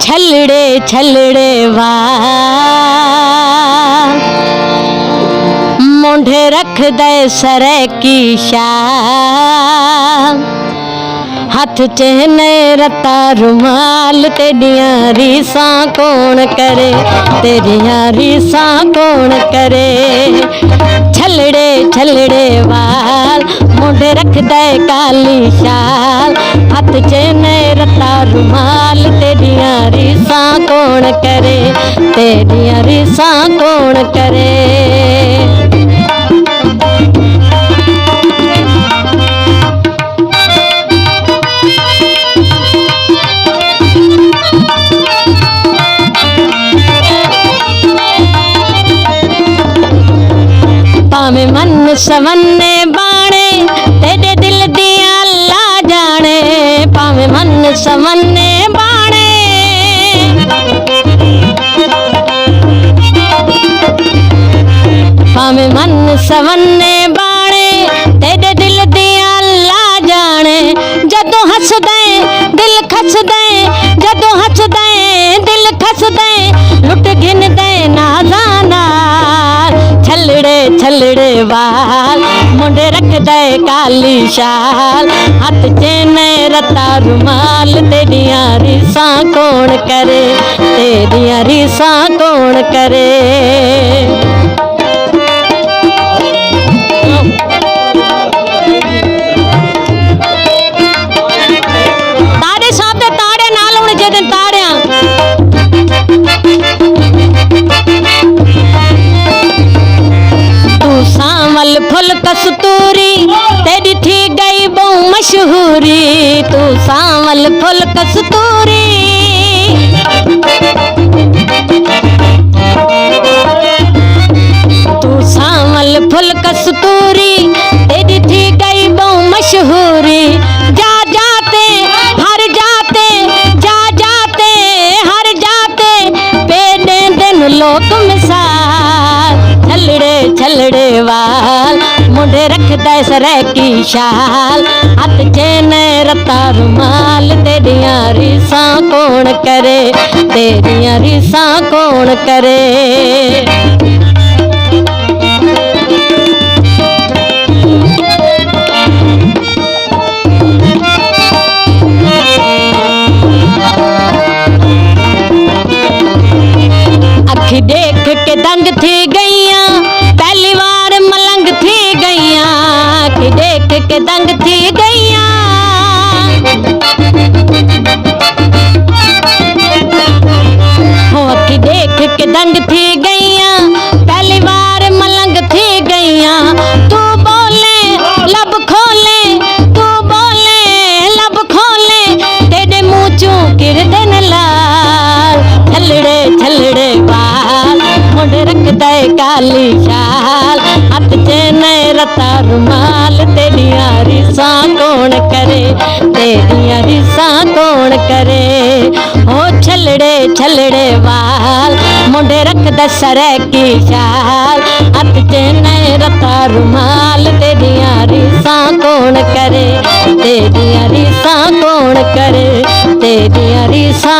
छलड़े छलड़े वाल मुंढे रख दे सरे की शाल हाथ चहने रता रुमाल तेरिया रीसा कौन करे तेरिया रीसा कौन करे छलड़े छलड़े वाल मुंढे रख दे काली शाल हाथ चहने रता रुमाल तेरिया रीसा कौन करे तेरिया रीसा कौन करे। पावे मन सवन्ने बाणे तेरे दिल दिया अल्लाह जाने पावे मन सवन्ने बाणे पावे मन सवन्ने बाणे तेरे दिल दिया अल्लाह जाने जदों हस दे दिल खस दे जदों हस दे दिल खस दे लुट घिन दे नाज़ाना छलड़े छलड़े वाल मुंडे रख दे काली शाल हाथ चेने रता रुमाल तेरिया रीसा कौन करे तेरिया रीसा कौन करे। ताड़े साथ ताड़े नाल होने जेदे ताड़ियां सावल फुल कस्तूरी तेरी थी गई बहु मशहूरी तू सावल फुल कस्तूरी तू सावल फुल कस्तूरी तेरी थी गई बहु मशहूरी जा जाते हर जाते जा जाते हर जाते पेड़े दिन लोक मिसाल छलड़े छलड़े वाल मुंडे रख दे सरे की शाल हाथ चेने रता रुमाल तेरिया रीसा कौन करे तेरिया रीसा कौन करे। अखी देख के दंग थी गईया पहली बार मलंग थी गईया अखी देख के दंग थी गईया हो अखी देख के दंग थी गईया पहली बार मलंग थी गईया तू बोले लब खोले तू बोले लब खोले तेरे मुँह चों किर दिन लाल छलड़े छलड़े वाल मुंडे रख दे काली शाल हाथ चेने रता रुमाल तेरिया रीसा कौन करे तेरिया रीसा कौन करे। ओ छलड़े छलड़े वाल मुंडे रख दे सरे की शाल हाथ चेने रता रुमाल तेरिया रीसा कौन करे तेरिया रीसा कौन करे तेरिया रीसा